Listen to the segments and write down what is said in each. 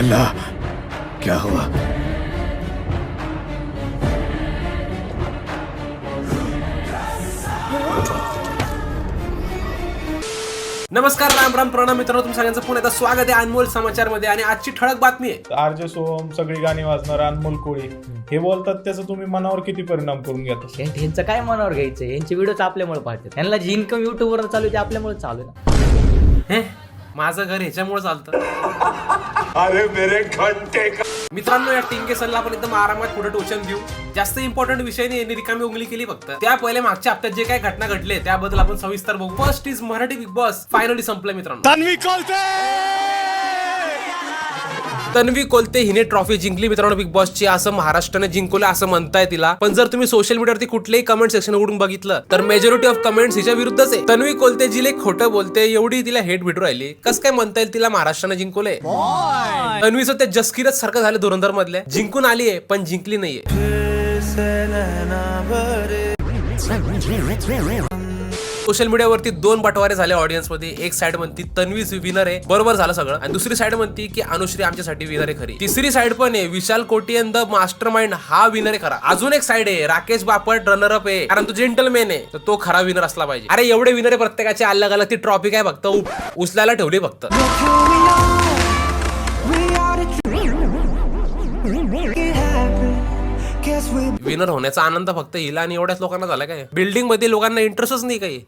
अल्लाह, क्या हुआ? नमस्कार, राम राम, प्रणाम मित्रांनो, तुम सगळ्यांचं पुन्हा एकदा स्वागत आहे अनमोल समाचार मध्ये. आणि आजची ठळक बातमी आहे, आरजे सोहम, सगळी गाणी वाजणार, अनमोल कोळी हे बोलतात, त्याचा तुम्ही मनावर किती परिणाम करून घेता? यांचं काय मनावर घ्यायचं? यांचे व्हिडिओच आपल्यामुळे पाहतात. त्यांना जी इन्कम युट्यूबवर चालू आहे ते आपल्यामुळे चालू आहे ना. माझं घर ह्याच्यामुळे चालतं. अरे मेरे घंटे का. मित्रांनो, या टिंके सनला आपण एकदम आरामात पुढे टोचन देऊ. जास्त इम्पॉर्टंट विषय नाही, यांनी रिकामी उंगली केली फक्त. त्या पहिले मागच्या हप्त्यात जे काही घटना घडले त्याबद्दल आपण सविस्तर बघू. First is Marathi big boss finally संपलं मित्रांनो. तन्वी कोलते हिने ट्रॉफी जिंकली मित्रांनो बिग बॉसची. असं महाराष्ट्राने जिंकवलं असं म्हणताय तिला. पण जर तुम्ही सोशल मीडियावरती कुठलेही कमेंट सेक्शन उघडून बघितलं तर मेजॉरिटी ऑफ कमेंट्स हिच्या विरुद्धच आहे. तन्वी कोलते जिले खोटं बोलते, एवढी तिला हेट भेटू राहिली. कसं काय म्हणता येईल तिला महाराष्ट्राने जिंकवलंय? तन्वीचं त्या जसकिरत सारखं झालं धुरंधर मधल्या. जिंकून आलीये पण जिंकली नाहीये. सोशल मीडियावरती दोन बटवारे झाले ऑडियन्स मध्ये. एक साइड म्हणती तन्वीच विनर आहे, बरोबर झालं सगळं, आणि दुसरी साइड म्हणती की अनुश्री आमच्यासाठी विनर आहे खरी. तिसरी साइड पण आहे विशाल कोटियन द मास्टर माइंड हा विनर आहे खरा. अजून एक साइड आहे राकेश बापट रनर अप आहे, कारण तो जेंटलमॅन आहे, तर तो खरा विनर असला पाहिजे. अरे एवढे विनर आहे प्रत्येकाचे अलग अलग. ती ट्रॉफी काय फक्त उचलायला ठेवली फक्त. विनर होण्याचा आनंद फक्त हिला आणि एवढ्याच लोकांना झाला काय? बिल्डिंग मध्ये लोकांना इंटरेस्टच नाही काही.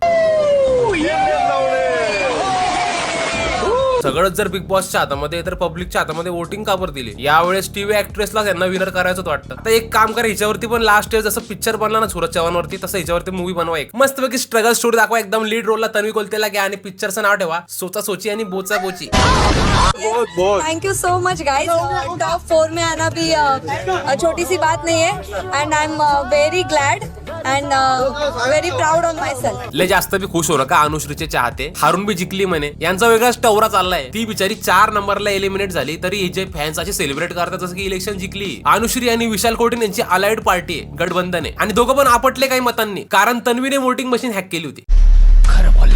सगळंच जर बिग बॉसच्या हातामध्ये तर पब्लिकच्या हातामध्ये वोटिंग का बरं दिली? यावेळेस टीव्ही ऍक्ट्रेसला त्यांना विनर करायचं वाटतं. आता एक काम करा, हिच्यावरती पण लास्ट इयर जसं पिक्चर बनला ना सूरज चव्हाण वरती, तसं हिच्यावरती मूवी बनवा. एक मस्तपैकी स्ट्रगल स्टोरी दाखवा. एकदम लीड रोलला तन्वी कोलतेला घ्या आणि पिक्चरचं नाव ठेवा सोचा सोची आणि बोचा बोची. Thank you so much guys. Top 4 में आना भी छोटी सी बात नहीं है, and I am very glad and very proud of myself. लय जास्त भी खुश हो नका अनुश्रीचे चाहते. हारून भी जिंकली म्हणे, यांचा वेगळाच टवरा चाललाय. ती बिचारी 4 नंबरला एलिमिनेट झाली तरी हिचे फॅन्स असे सेलिब्रेट करतात जसं की इलेक्शन जिंकली. अनुश्री आणि विशाल कोटिन यांची अलाइड पार्टी आहे, गठबंधन आहे, आणि दोघं पण आपटले काही मतांनी, कारण तन्वीने वोटिंग मशीन हॅक केली होती.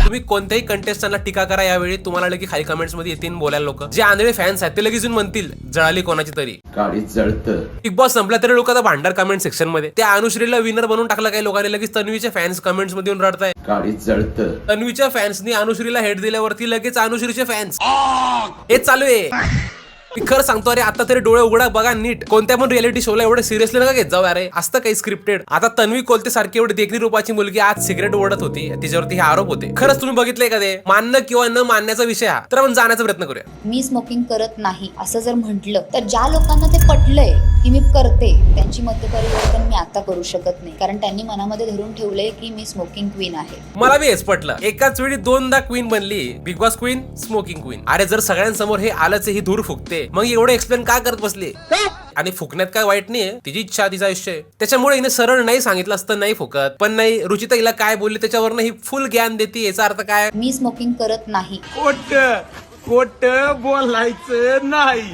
तुम्ही कोणत्याही कंटेस्टंटला टीका करा यावेळी, तुम्हाला लगेच खाली कमेंट्स मध्ये येतील बोलायला लोक. जे आंधळे फॅन्स आहेत ते लगेच म्हणतील जळाली कोणाची तरी. गाडी जळतं. बिग बॉस संपला तरी लोक आता भांडार कमेंट सेक्शन मध्ये. त्या अनुश्रीला विनर बनवून टाकलं काही लोकांनी, लगेच तन्वीचे फॅन्स कमेंट्स मध्ये येऊन रडताय. गाडी जळतं. तन्वीच्या फॅन्सनी अनुश्रीला हेट दिल्यावरती लगेच अनुश्रीचे फॅन्स हेच चालू आहे. मी खरं सांगतो, अरे आता तरी डोळे उघडा बघा नीट. कोणत्या पण रिअलिटी शोला एवढं सिरियसली नका घेत जाऊ. अरे असतं काही स्क्रिप्टेड. आता तन्वी कोलते सारखी एवढी देखणी रूपाची मुलगी आज सिगरेट ओढत होती, तिच्यावरती हे आरोप होते. खरंच तुम्ही बघितलंय का ते? मानणं किंवा न मानण्याचा विषय हा, तर आपण जाण्याचा प्रयत्न करूया. मी स्मोकिंग करत नाही असं जर म्हटलं तर ज्या लोकांना ते पटलंय की मी करते, त्यांची मतपरिवर्तन मी आता करू शकत नाही, कारण त्यांनी मनामध्ये धरून ठेवलंय की मी स्मोकिंग क्वीन आहे. मला बी हेच पटलं. एकाच वेळी दोनदा क्वीन बनली, big boss queen, smoking queen. अरे जर सगळ्यांसमोर हे आलंच, ही धूर फुकते, मग एवढं एक्सप्लेन का करत बसले? आणि फुकण्यात काय वाईट नाहीये, तिची इच्छा, तिचा आयुष्य आहे. त्याच्यामुळे हिने सरळ नाही सांगितलं असतं नाही फुकत, पण नाही रुचिता हिला काय बोलली त्याच्यावर ही फुल ज्ञान देते. याचा अर्थ काय? मी स्मोकिंग करत नाही. खोट बोलायचं नाही.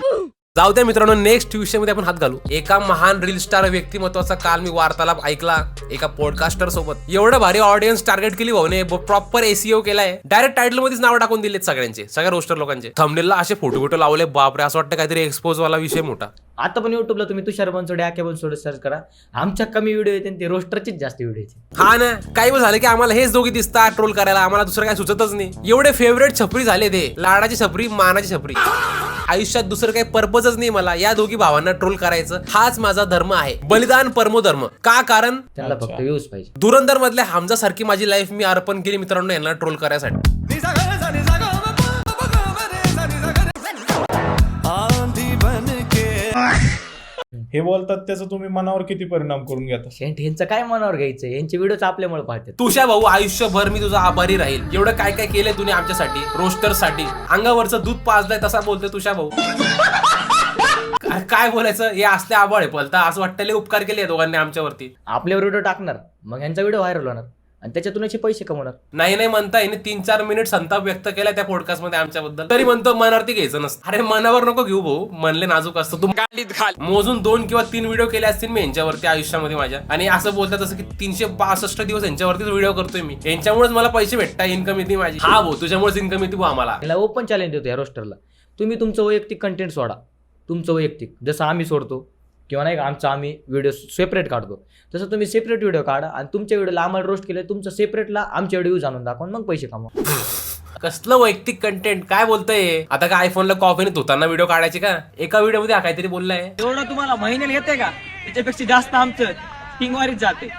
जाऊ द्या मित्रांनो, नेक्स्ट विषयामध्ये आपण हात घालू. एका महान रील स्टार व्यक्तिमत्वाचा काल मी वार्तालाप ऐकला एका पॉडकास्टर सोबत. एवढं भारी ऑडियन्स टार्गेट केली भाऊने, प्रॉपर एसीओ केलाय. डायरेक्ट टायटल मध्येच नाव टाकून दिलेत सगळ्यांचे, सगळ्या रोस्टर लोकांचे. थंबनेलला असे फोटो लावले, बापरे, असं वाटतं काहीतरी एक्सपोज वाला विषय मोठा. आता पण युट्यूबला तुम्ही तुषार बनसोडे, आके बनसोडे सर्च करा. आमच्या कमी व्हिडिओ येते, ते रोस्टरचेच जास्त व्हिडिओ येते. हा ना, काही वेळ झालं की आम्हाला हेच दोघी दिसतात ट्रोल करायला, आम्हाला दुसरं काय सुचतच नाही. एवढे फेवरेट छपरी झाले ते, लाडाची छपरी, मानाची छपरी. आयुष्यात दुसरं काही पर्पजच नाही मला. या दोघी भावांना ट्रोल करायचं हाच माझा धर्म आहे. बलिदान परमो धर्म. का? कारण त्यांना फक्त व्ह्यूज पाहिजे. धुरंधर मधल्या हमजा सारखी माझी लाईफ मी अर्पण केली मित्रांनो यांना ट्रोल करायसाठी. हे बोलतात, त्याचा तुम्ही मनावर किती परिणाम करून घेता? यांचं काय मनावर घ्यायचं? यांचे व्हिडिओच आपल्यामुळे पाहतात. तुझ्या भाऊ आयुष्यभर मी तुझा आभारी राहील. एवढं काय काय केलंय तुम्ही आमच्यासाठी, रोस्टर साठी. अंगावरचं दूध पाजलंय तसा बोलतोय तुझ्या भाऊ. काय बोलायचं, हे असले आभाळ आहे पलता. असं वाटतं उपकार केले दोघांनी आमच्यावरती. आपल्यावर व्हिडिओ टाकणार, मग यांचा व्हिडिओ व्हायरल होणार आणि त्याच्यातून याचे पैसे कमवणार. नाही म्हणता येईल. 3-4 मिनिट संताप व्यक्त केला त्या पॉडकास्ट मध्ये आमच्याबद्दल, तरी म्हणतो मनावरती घ्यायचं नसतं. अरे मनावर नको घेऊ भाऊ, म्हणले नाजूक असतं. तू मोजून 2 किंवा 3 व्हिडिओ केले असतील मी यांच्यावरती आयुष्यामध्ये माझ्या, आणि असं बोलतात जसं की 365 दिवस यांच्यावरतीच व्हिडिओ करतोय मी. यांच्यामुळेच मला पैसे भेटतात, इन्कम येते माझी. हा भाऊ, तुझ्यामुळेच इन्कम येते भाऊ आम्हाला. याला ओपन चॅलेंज देतो या रोस्टरला, तुम्ही तुमचं वैयक्तिक कंटेंट सोडा, तुमचं वैयक्तिक, जसं आम्ही सोडतो किंवा नाही का आमचा आम्ही व्हिडिओ सेपरेट काढतो, तसं तुम्ही सेपरेट व्हिडिओ काढा आणि तुमच्या व्हिडिओला आम्हाला रोस्ट केलं, तुमचं सेपरेटला आमच्या व्हिडिओ आणून दाखवून मग पैसे कमवा. कसलं वैयक्तिक कंटेंट काय बोलतोय? आता का आयफोनला कॉफीने धुताना व्हिडिओ काढायचे का? एका व्हिडिओ मध्ये हा काहीतरी बोललाय. एवढं तुम्हाला महिन्याला येते का? त्याच्यापेक्षा जास्त आमचं टिंगवारीच जाते.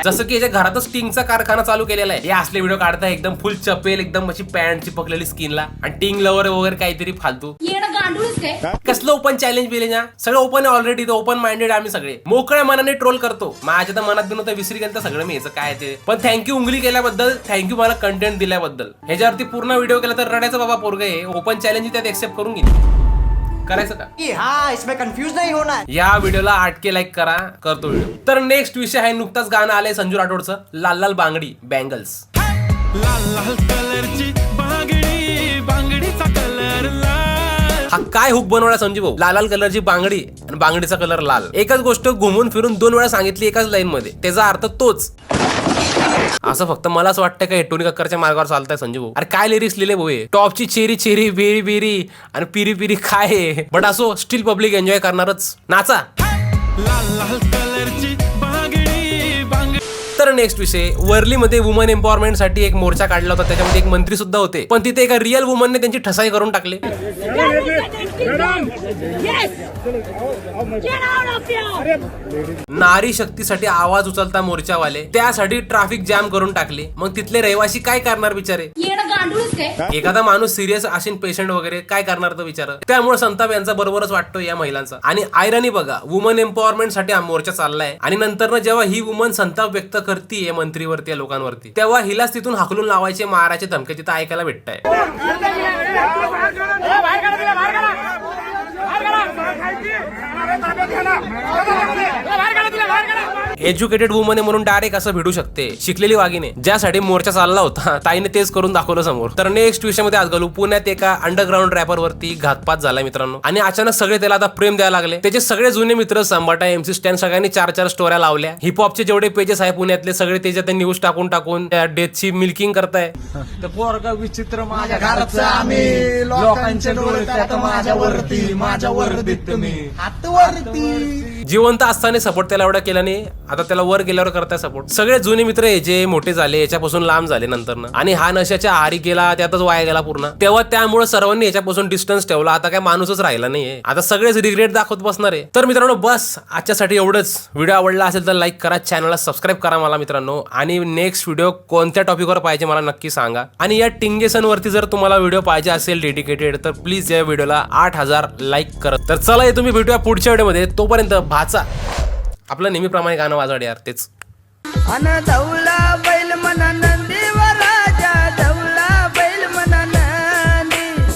जसं की याच्या घरातच स्टिंगचा कारखाना चालू केलेला आहे. हे असले व्हिडिओ काढताय एकदम फुल चपेल, एकदम अशी पॅन्ट चिपकलेली स्किनला आणि टिंग लवर वगैरे काहीतरी फालतू. कसलं ओपन चॅलेंज बिलेंज? सगळं ओपन आहे ऑलरेडी. ओपन माइंडेड आम्ही सगळे मोकळ्या मनाने ट्रोल करतो. माझ्या तर मनात बिन होतं विसरी गेलं सगळं मी याचं काय ते. पण थँक्यू उंगली केल्याबद्दल, थँक्यू मला कंटेंट दिल्याबद्दल. ह्याच्यावरती पूर्ण व्हिडिओ केला तर रडायचं बाबा पोरग आहे. ओपन चॅलेंज त्यात एक्सेप्ट करून घेतली. करायचं का? हाँ, इसमें कंफ्यूज नहीं होना. या व्हिडिओला 8K लाईक करा, करतो व्हिडिओ. तर नेक्स्ट विषय आहे, नुकताच गाणं आलंय संजू राठोडचं, लाल लाल बांगडी, बँगल्स. लाल लाल कलरची बांगडी, बांगडीचा कलर लाल. हा काय हुक बनवला संजू भाऊ? लाल लाल कलरची बांगडी आणि बांगडीचा कलर लाल. एकच गोष्ट घुमून फिरून 2 वेळा सांगितली एकाच लाईन मध्ये, त्याचा अर्थ तोच. असं फक्त मलाच वाटतं का टोनी कक्करच्या मार्गावर चालताय संजू भाऊ? अरे काय लिरिक्स लिहिले भाऊ? टॉपची चेरी चेरी, बेरी बेरी आणि पिरी पिरी काय आहे? बट असो, स्टील पब्लिक एन्जॉय करणारच. नाचा. लाल लाल कलरची बांगडी, बांगडी. तर नेक्स्ट विषय, वर्लीमध्ये वुमन एम्पॉवरमेंट साठी एक मोर्चा काढला होता. त्याच्यामध्ये एक मंत्री सुद्धा होते, पण तिथे एका रिअल वुमनने त्यांची ठसाई करून टाकली. नारी शक्तीसाठी आवाज उचलता मोर्चावाले त्यासाठी ट्रॅफिक जॅम करून टाकले. मग तिथले रहिवासी काय करणार बिचारे? एखादा माणूस सिरियस असेल, पेशंट वगैरे, काय करणार तो बिचारा? त्यामुळे संताप यांचा बरोबरच वाटतो या महिलांचा. आणि आयरनी बघा, वुमन एम्पॉवरमेंट साठी हा मोर्चा चाललाय आणि नंतर जेव्हा ही वुमन संताप व्यक्त करते मंत्रीवरती, या लोकांवरती, तेव्हा हिलाच तिथून हाकलून लावायचे, मारायचे धमके तिथं ऐकायला भेटताय. एज्युकेटेड वुमन म्हणून डायरेक्ट असं भिडू शकते शिकलेली वाघिने, ज्यासाठी मोर्चा चालला होता ताईने तेच करून दाखवलं समोर. तर नेक्स्ट विषयामध्ये आज घालू, पुण्यात एका अंडरग्राऊंड रॅपर वरती घातपात झाला मित्रांनो, आणि अचानक सगळे त्याला आता प्रेम द्यायला लागले. त्याचे सगळे जुने मित्र संभाटा, MC स्टॅन, सगळ्यांनी 4-4 स्टोऱ्या लावल्या. हिपहॉपचे जेवढे पेजेस आहे पुण्यातले सगळे त्याच्यात न्यूज टाकून त्या डेथची मिल्किंग करताय. विचित्र माझ्या घराचं आम्ही लोकांच्या डोळ्यात माझ्यावरती तुम्ही हातवरती. जिवंत असताना सपोर्ट त्याला एवढा केला नाही, आता त्याला वर गेल्यावर करताय सपोर्ट. सगळे जुने मित्र आहे जे मोठे झाले, याच्यापासून लांब झाले नंतर, आणि हा नशाच्या आहारी गेला, त्यातच वाया गेला पूर्ण. तेव्हा त्यामुळे सर्वांनी याच्यापासून डिस्टन्स ठेवला. आता काय माणूसच राहिला नाहीये, आता सगळेच रिग्रेट दाखवत बसणार आहे. तर मित्रांनो बस आजच्यासाठी एवढंच. व्हिडिओ आवडला असेल तर लाईक करा, चॅनलला सबस्क्राईब करा मला मित्रांनो, आणि नेक्स्ट व्हिडिओ कोणत्या टॉपिकवर पाहिजे मला नक्की सांगा. आणि या टिंगेसन वरती जर तुम्हाला व्हिडिओ पाहिजे असेल डेडिकेटेड, तर प्लीज या व्हिडिओला 8000 लाईक करा. तर चला तुम्ही भेटूया पुढच्या व्हिडिओमध्ये. तोपर्यंत भाचा आपलं नेहमीप्रमाणे गाणं वाजवा यार, तेच. बैल मनानं